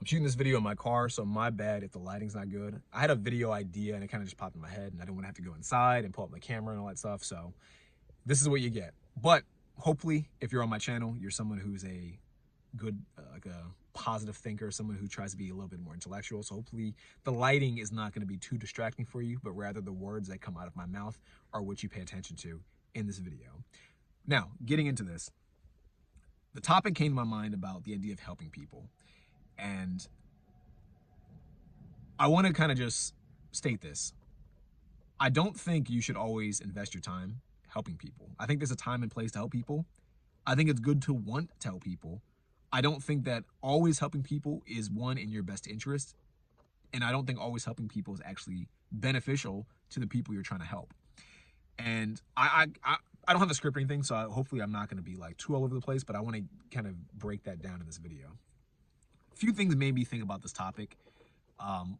I'm shooting this video in my car, so my bad if the lighting's not good. I had a video idea and it kind of just popped in my head and I didn't want to have to go inside and pull up my camera and all that stuff. So this is what you get. But hopefully if you're on my channel, you're someone who's a good, like a positive thinker, someone who tries to be a little bit more intellectual. So hopefully the lighting is not going to be too distracting for you, but rather the words that come out of my mouth are what you pay attention to in this video. Now, getting into this, the topic came to my mind about the idea of helping people. And I want to kind of just state this. I don't think you should always invest your time helping people. I think there's a time and place to help people. I think it's good to want to help people. I don't think that always helping people is one in your best interest. And I don't think always helping people is actually beneficial to the people you're trying to help. And I don't have a script or anything, so hopefully I'm not going to be like too all over the place, but I want to kind of break that down in this video. A few things made me think about this topic.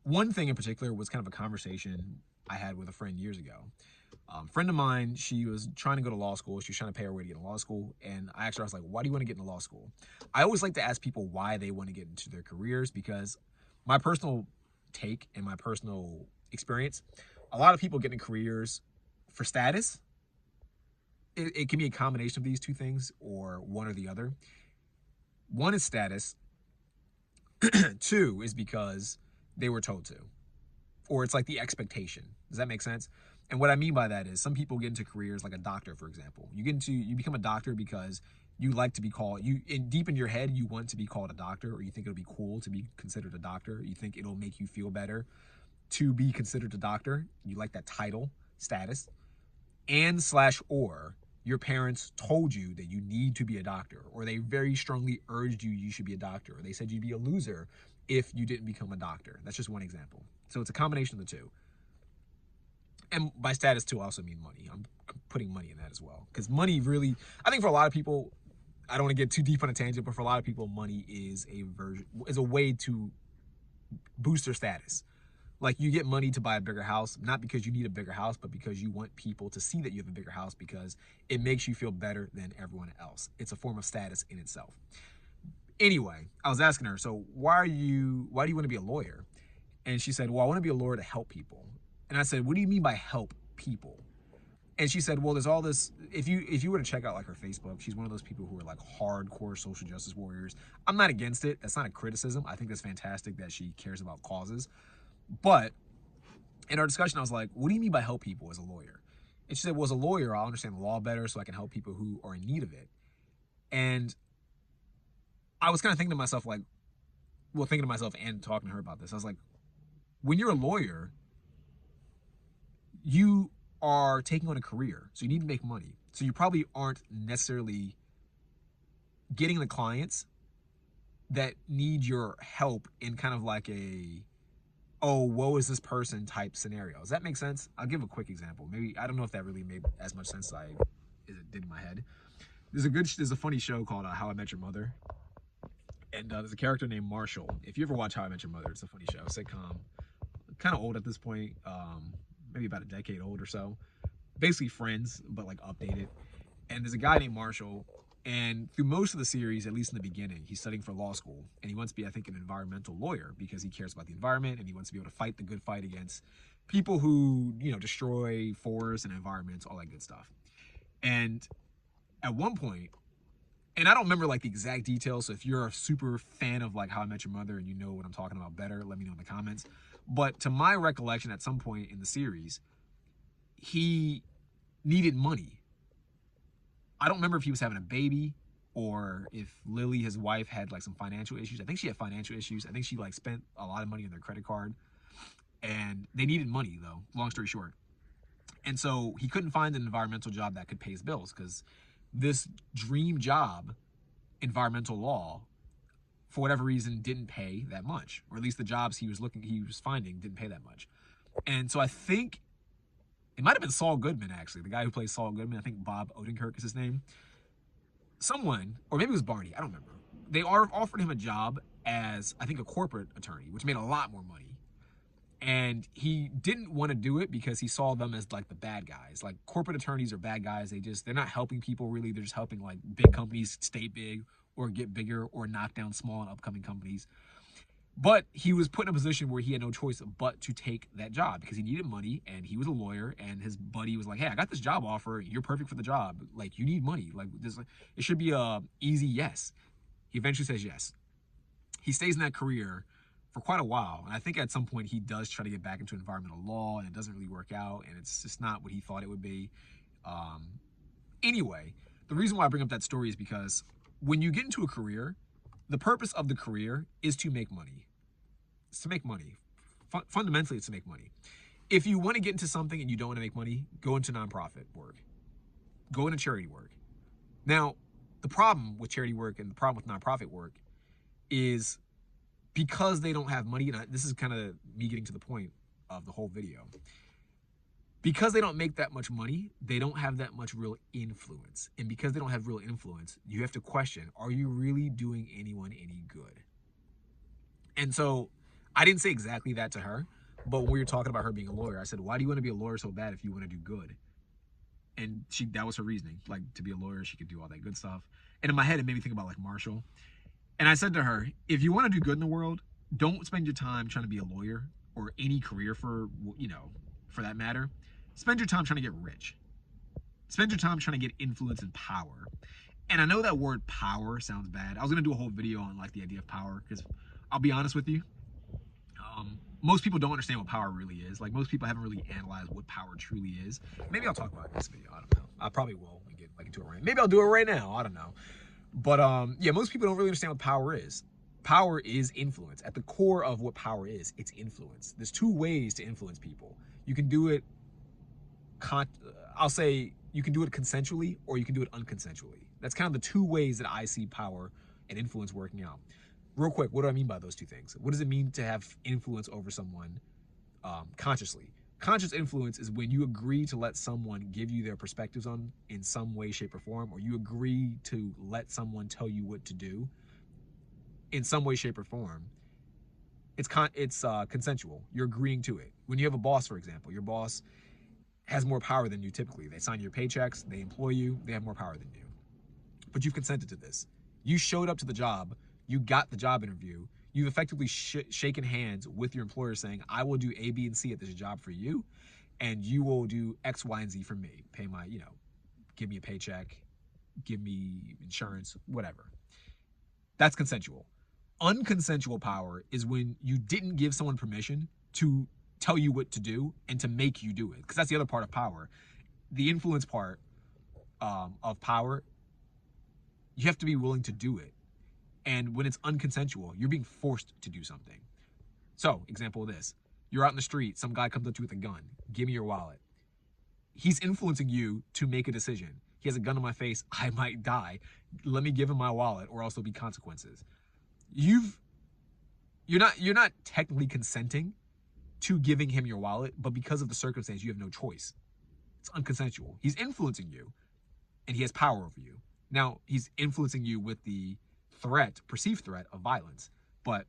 One thing in particular was kind of a conversation I had with a friend years ago. Friend of mine, she was trying to go to law school. She was trying to pay her way to get into law school. And I asked her, I was like, why do you want to get into law school? I always like to ask people why they want to get into their careers, because my personal take and my personal experience, a lot of people get into careers for status. It can be a combination of these two things or one or the other. One is status. Two is because they were told to, or it's like the expectation. Does that make sense? And what I mean by that is some people get into careers like a doctor, for example. You become a doctor because you like to be called, deep in your head, you want to be called a doctor, or you think it'll be cool to be considered a doctor. You think it'll make you feel better to be considered a doctor. You like that title, status, or your parents told you that you need to be a doctor, or they very strongly urged you should be a doctor, or they said you'd be a loser if you didn't become a doctor. That's just one example. So it's a combination of the two. And by status too, I also mean money. I'm putting money in that as well. Because money really, I think for a lot of people, I don't want to get too deep on a tangent, but for a lot of people, money is a way to boost their status. Like you get money to buy a bigger house, not because you need a bigger house, but because you want people to see that you have a bigger house because it makes you feel better than everyone else. It's a form of status in itself. Anyway, I was asking her, so why do you want to be a lawyer? And she said, well, I want to be a lawyer to help people. And I said, what do you mean by help people? And she said, well, there's all this, if you were to check out like her Facebook, she's one of those people who are like hardcore social justice warriors. I'm not against it. That's not a criticism. I think that's fantastic that she cares about causes. But in our discussion, I was like, what do you mean by help people as a lawyer? And she said, well, as a lawyer, I'll understand the law better so I can help people who are in need of it. And I was kind of thinking to myself, like, well, thinking to myself and talking to her about this, I was like, when you're a lawyer, you are taking on a career, so you need to make money. So you probably aren't necessarily getting the clients that need your help in kind of like a, oh, woe is this person type scenario. Does that make sense? I'll give a quick example. Maybe, I don't know if that really made as much sense as it did in my head. There's a funny show called How I Met Your Mother. And there's a character named Marshall. If you ever watch How I Met Your Mother, it's a funny show, sitcom. Kind of old at this point, maybe about a decade old or so. Basically Friends, but like updated. And there's a guy named Marshall, and through most of the series, at least in the beginning, he's studying for law school, and he wants to be, I think, an environmental lawyer because he cares about the environment and he wants to be able to fight the good fight against people who, destroy forests and environments, all that good stuff. And at one point, and I don't remember like the exact details, so if you're a super fan of like How I Met Your Mother and you know what I'm talking about better, let me know in the comments. But to my recollection, at some point in the series, he needed money. I don't remember if he was having a baby or if Lily, his wife, had like some financial issues. I think she had financial issues. I think she like spent a lot of money on their credit card, and they needed money though, long story short. And so he couldn't find an environmental job that could pay his bills because this dream job, environmental law, for whatever reason, didn't pay that much, or at least the jobs he was finding didn't pay that much. And so I think it might have been Saul Goodman, actually, the guy who plays Saul Goodman. I think Bob Odenkirk is his name. Someone, or maybe it was Barney, I don't remember. They offered him a job as, I think, a corporate attorney, which made a lot more money. And he didn't want to do it because he saw them as like the bad guys. Like corporate attorneys are bad guys. They're not helping people really. They're just helping like big companies stay big or get bigger or knock down small and upcoming companies. But he was put in a position where he had no choice but to take that job because he needed money and he was a lawyer, and his buddy was like, hey, I got this job offer. You're perfect for the job. Like, you need money. Like, this, it should be a easy yes. He eventually says yes. He stays in that career for quite a while. And I think at some point he does try to get back into environmental law, and it doesn't really work out. And it's just not what he thought it would be. Anyway, the reason why I bring up that story is because when you get into a career, the purpose of the career is to make money. It's to make money. Fundamentally, it's to make money. If you want to get into something and you don't want to make money, go into nonprofit work. Go into charity work. Now, the problem with charity work and the problem with nonprofit work is because they don't have money, and this is kind of me getting to the point of the whole video. Because they don't make that much money, they don't have that much real influence. And because they don't have real influence, you have to question, are you really doing anyone any good? And so I didn't say exactly that to her, but when we were talking about her being a lawyer, I said, why do you want to be a lawyer so bad if you want to do good? And that was her reasoning. Like, to be a lawyer, she could do all that good stuff. And in my head, it made me think about like Marshall. And I said to her, if you want to do good in the world, don't spend your time trying to be a lawyer or any career for that matter. Spend your time trying to get rich. Spend your time trying to get influence and power. And I know that word power sounds bad. I was going to do a whole video on like the idea of power, because I'll be honest with you, most people don't understand what power really is. Like, most people haven't really analyzed what power truly is. Maybe I'll talk about it in this video. I don't know. I probably will get like into it right now. Maybe I'll do it right now. I don't know. But yeah, most people don't really understand what power is. Power is influence. At the core of what power is, it's influence. There's two ways to influence people. You can do it, I'll say you can do it consensually, or you can do it unconsensually. That's kind of the two ways that I see power and influence working out. Real quick, what do I mean by those two things? What does it mean to have influence over someone consciously? Conscious influence is when you agree to let someone give you their perspectives on in some way, shape, or form, or you agree to let someone tell you what to do in some way, shape, or form. It's consensual. You're agreeing to it. When you have a boss, for example, your boss has more power than you typically. They sign your paychecks, they employ you, they have more power than you. But you've consented to this. You showed up to the job, you got the job interview, you've effectively shaken hands with your employer saying, I will do A, B, and C at this job for you, and you will do X, Y, and Z for me. Pay my, give me a paycheck, give me insurance, whatever. That's consensual. Unconsensual power is when you didn't give someone permission to tell you what to do and to make you do it. Because that's the other part of power. The influence part of power, you have to be willing to do it. And when it's unconsensual, you're being forced to do something. So, example of this. You're out in the street, some guy comes up to you with a gun. Give me your wallet. He's influencing you to make a decision. He has a gun in my face, I might die. Let me give him my wallet, or else there'll be consequences. You're not technically consenting to giving him your wallet, but because of the circumstance, you have no choice. It's unconsensual. He's influencing you, and he has power over you. Now, he's influencing you with the perceived threat of violence, but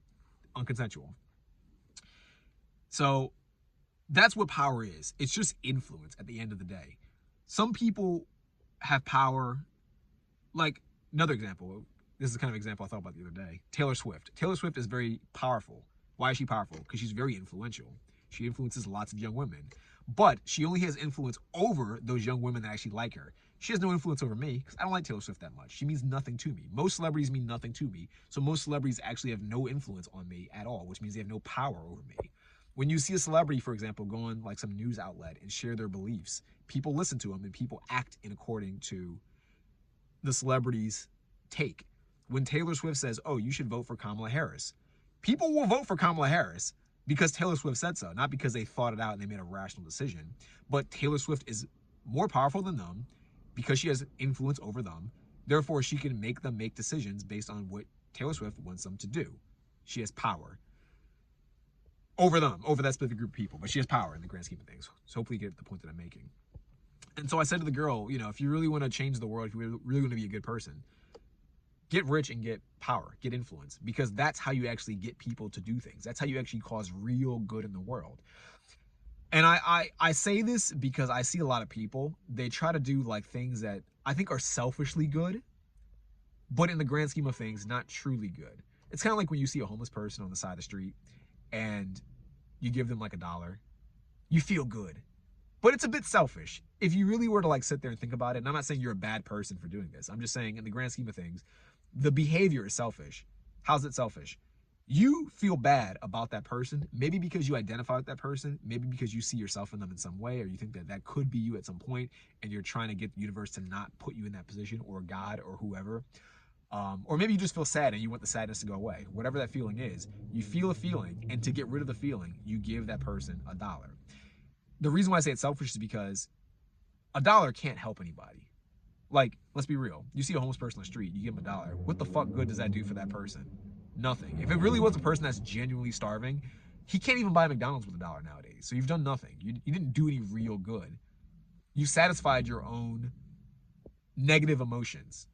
unconsensual. So that's what power is. It's just influence at the end of the day. Some people have power, like another example. This is the kind of example I thought about the other day. Taylor Swift. Taylor Swift is very powerful. Why is she powerful? Because she's very influential. She influences lots of young women. But she only has influence over those young women that actually like her. She has no influence over me because I don't like Taylor Swift that much. She means nothing to me. Most celebrities mean nothing to me. So most celebrities actually have no influence on me at all, which means they have no power over me. When you see a celebrity, for example, go on like some news outlet and share their beliefs, people listen to them and people act in according to the celebrity's take. When Taylor Swift says, oh, you should vote for Kamala Harris, people will vote for Kamala Harris because Taylor Swift said so, not because they thought it out and they made a rational decision. But Taylor Swift is more powerful than them because she has influence over them. Therefore, she can make them make decisions based on what Taylor Swift wants them to do. She has power over them, over that specific group of people, but she has power in the grand scheme of things. So hopefully you get the point that I'm making. And so I said to the girl, if you really want to change the world, if you really want to be a good person, get rich and get power, get influence, because that's how you actually get people to do things. That's how you actually cause real good in the world. And I say this because I see a lot of people, they try to do like things that I think are selfishly good, but in the grand scheme of things, not truly good. It's kind of like when you see a homeless person on the side of the street and you give them like $1, you feel good. But it's a bit selfish. If you really were to like sit there and think about it, and I'm not saying you're a bad person for doing this. I'm just saying in the grand scheme of things, the behavior is selfish. How's it selfish? You feel bad about that person, maybe because you identify with that person, maybe because you see yourself in them in some way, or you think that that could be you at some point, and you're trying to get the universe to not put you in that position, or God, or whoever. Or maybe you just feel sad and you want the sadness to go away. Whatever that feeling is, you feel a feeling, and to get rid of the feeling, you give that person $1. The reason why I say it's selfish is because $1 can't help anybody. Like, let's be real. You see a homeless person on the street, you give them $1. What the fuck good does that do for that person? Nothing. If it really was a person that's genuinely starving, he can't even buy McDonald's with $1 nowadays. So you've done nothing. You didn't do any real good. You satisfied your own negative emotions,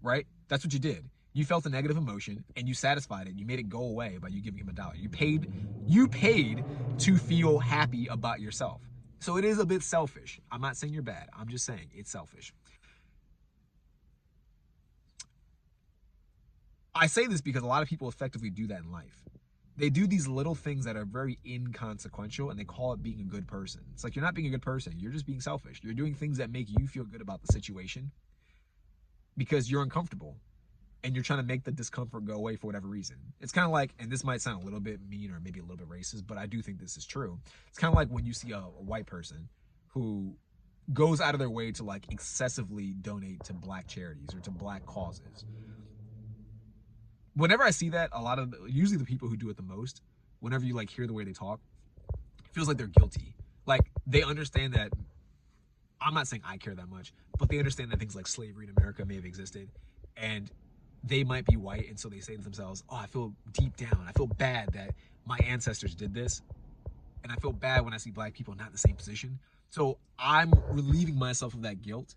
right? That's what you did. You felt a negative emotion and you satisfied it. You made it go away by you giving him $1. You paid to feel happy about yourself. So it is a bit selfish. I'm not saying you're bad. I'm just saying it's selfish. I say this because a lot of people effectively do that in life. They do these little things that are very inconsequential and they call it being a good person. It's like you're not being a good person. You're just being selfish. You're doing things that make you feel good about the situation because you're uncomfortable and you're trying to make the discomfort go away for whatever reason. It's kind of like, and this might sound a little bit mean or maybe a little bit racist, but I do think this is true. It's kind of like when you see a white person who goes out of their way to like excessively donate to black charities or to black causes. Whenever I see that, usually the people who do it the most, whenever you like hear the way they talk, it feels like they're guilty. Like they understand that, I'm not saying I care that much, but they understand that things like slavery in America may have existed and they might be white. And so they say to themselves, oh, I feel deep down, I feel bad that my ancestors did this. And I feel bad when I see black people not in the same position. So I'm relieving myself of that guilt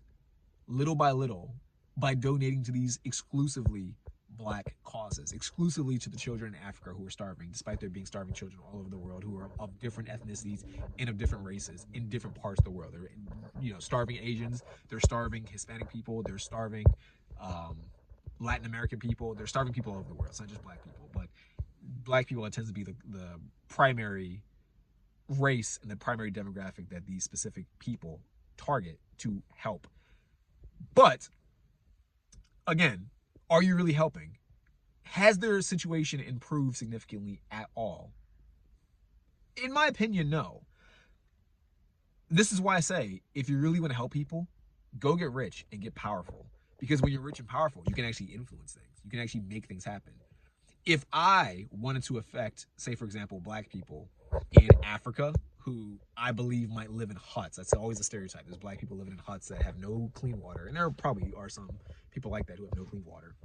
little by little by donating to these exclusively black causes, exclusively to the children in Africa who are starving, despite there being starving children all over the world who are of different ethnicities and of different races in different parts of the world. They're, starving Asians, they're starving Hispanic people, they're starving Latin American people, they're starving people all over the world. It's not just black people, but black people tends to be the primary race and the primary demographic that these specific people target to help. But again, are you really helping? Has their situation improved significantly at all? In my opinion, no. This is why I say, if you really want to help people, go get rich and get powerful. Because when you're rich and powerful, you can actually influence things. You can actually make things happen. If I wanted to affect, say, for example, black people in Africa, who I believe might live in huts. That's always a stereotype. There's black people living in huts that have no clean water. And there probably are some people like that who have no clean water,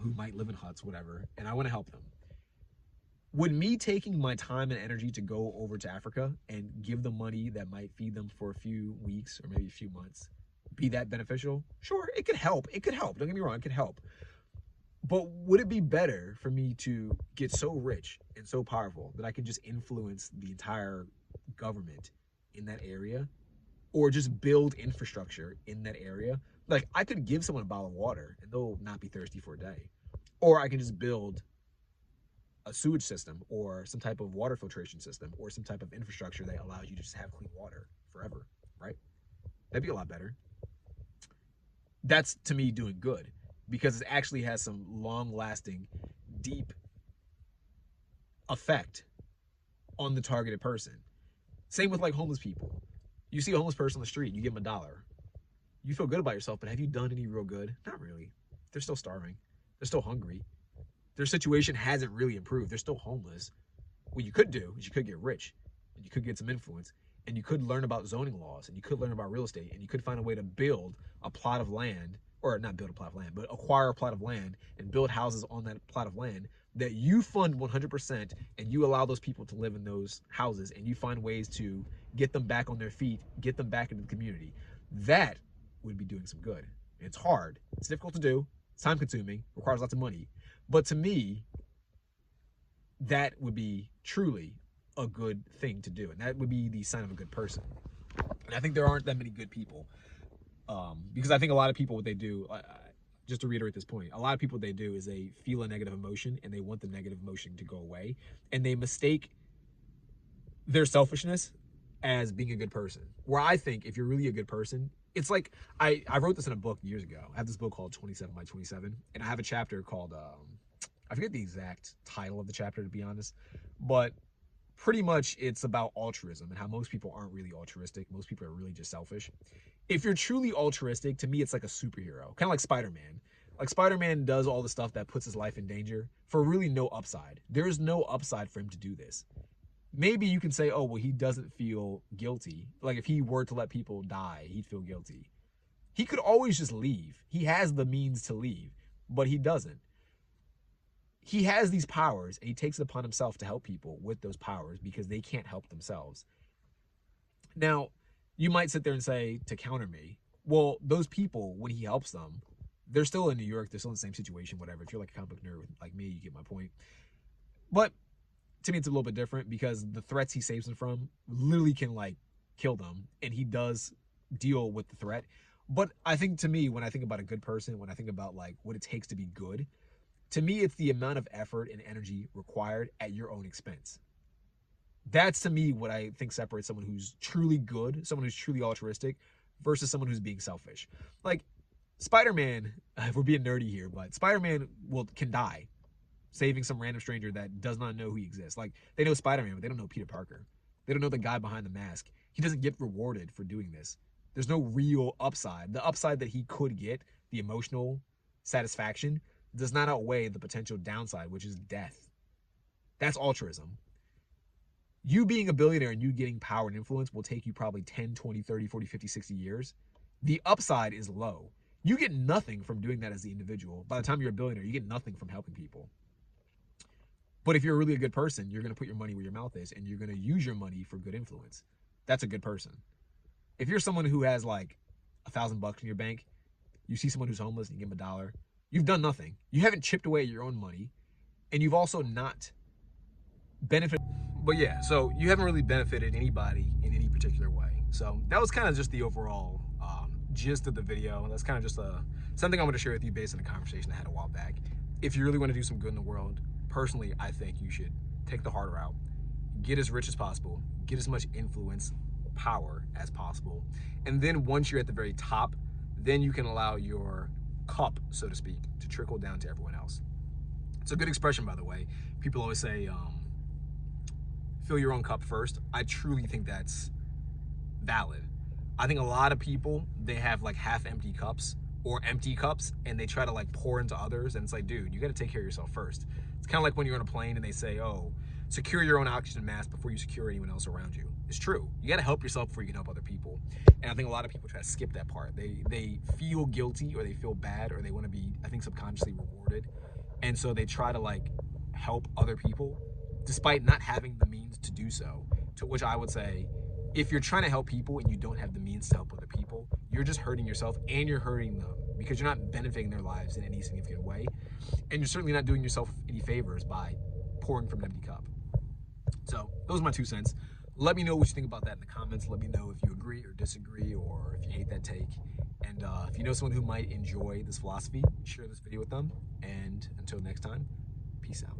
who might live in huts, whatever. And I want to help them. Would me taking my time and energy to go over to Africa and give them money that might feed them for a few weeks or maybe a few months be that beneficial? Sure, it could help. It could help. Don't get me wrong, it could help. But would it be better for me to get so rich and so powerful that I could just influence the entire government in that area, or just build infrastructure in that area? Like, I could give someone a bottle of water and they'll not be thirsty for a day. Or I can just build a sewage system or some type of water filtration system or some type of infrastructure that allows you to just have clean water forever, right? That'd be a lot better. That's, to me, doing good, because it actually has some long-lasting, deep effect on the targeted person. Same with like homeless people. You see a homeless person on the street, you give them $1. You feel good about yourself, but have you done any real good? Not really. They're still starving. They're still hungry. Their situation hasn't really improved. They're still homeless. What you could do is you could get rich, and you could get some influence, and you could learn about zoning laws, and you could learn about real estate, and you could find a way to build a plot of land, or not build a plot of land, but acquire a plot of land and build houses on that plot of land that you fund 100%, and you allow those people to live in those houses, and you find ways to get them back on their feet, get them back into the community. That would be doing some good. It's hard. It's difficult to do. It's time consuming, requires lots of money. But to me, that would be truly a good thing to do. And that would be the sign of a good person. And I think there aren't that many good people. Because I think a lot of people, what they do, just to reiterate this point, a lot of people, what they do is they feel a negative emotion and they want the negative emotion to go away, and they mistake their selfishness as being a good person. Where I think if you're really a good person, it's like I wrote this in a book years ago. I have this book called 27 by 27, and I have a chapter called I forget the exact title of the chapter, to be honest, but pretty much it's about altruism and how most people aren't really altruistic. Most people are really just selfish. If you're truly altruistic, to me, it's like a superhero, kind of like Spider-Man. Like Spider-Man does all the stuff that puts his life in danger for really no upside. There's no upside for him to do this. Maybe you can say, oh, well, he doesn't feel guilty. Like if he were to let people die, he'd feel guilty. He could always just leave. He has the means to leave, but he doesn't. He has these powers and he takes it upon himself to help people with those powers because they can't help themselves. Now, you might sit there and say, to counter me, well, those people, when he helps them, they're still in New York. They're still in the same situation, whatever. If you're like a comic book nerd like me, you get my point. But to me, it's a little bit different because the threats he saves them from literally can like kill them. And he does deal with the threat. But I think, to me, when I think about a good person, when I think about like what it takes to be good, to me, it's the amount of effort and energy required at your own expense. That's, to me, what I think separates someone who's truly good, someone who's truly altruistic, versus someone who's being selfish. Like Spider-Man, if we're being nerdy here, but Spider-Man can die saving some random stranger that does not know who he exists. Like, they know Spider-Man, but they don't know Peter Parker. They don't know the guy behind the mask. He doesn't get rewarded for doing this. There's no real upside. The upside that he could get, the emotional satisfaction, does not outweigh the potential downside, which is death. That's altruism. You being a billionaire and you getting power and influence will take you probably 10, 20, 30, 40, 50, 60 years. The upside is low. You get nothing from doing that as the individual. By the time you're a billionaire, you get nothing from helping people. But if you're really a good person, you're going to put your money where your mouth is and you're going to use your money for good influence. That's a good person. If you're someone who has like $1,000 in your bank, you see someone who's homeless and you give them $1, you've done nothing. You haven't chipped away at your own money, and you've also not benefited. But yeah, so you haven't really benefited anybody in any particular way. So that was kind of just the overall gist of the video. That's kind of just something I want to share with you based on a conversation I had a while back. If you really want to do some good in the world, personally, I think you should take the hard route, get as rich as possible, get as much influence, power as possible. And then once you're at the very top, then you can allow your cup, so to speak, to trickle down to everyone else. It's a good expression, by the way. People always say, fill your own cup first. I truly think that's valid. I think a lot of people, they have like half empty cups or empty cups and they try to like pour into others. And it's like, dude, you got to take care of yourself first. It's kind of like when you're on a plane and they say, oh, secure your own oxygen mask before you secure anyone else around you. It's true. You got to help yourself before you can help other people. And I think a lot of people try to skip that part. They feel guilty or they feel bad or they want to be, I think, subconsciously rewarded. And so they try to like help other people despite not having the means to do so. To which I would say, if you're trying to help people and you don't have the means to help other people, you're just hurting yourself and you're hurting them because you're not benefiting their lives in any significant way. And you're certainly not doing yourself any favors by pouring from an empty cup. So those are my 2 cents. Let me know what you think about that in the comments. Let me know if you agree or disagree or if you hate that take. And if you know someone who might enjoy this philosophy, share this video with them. And until next time, peace out.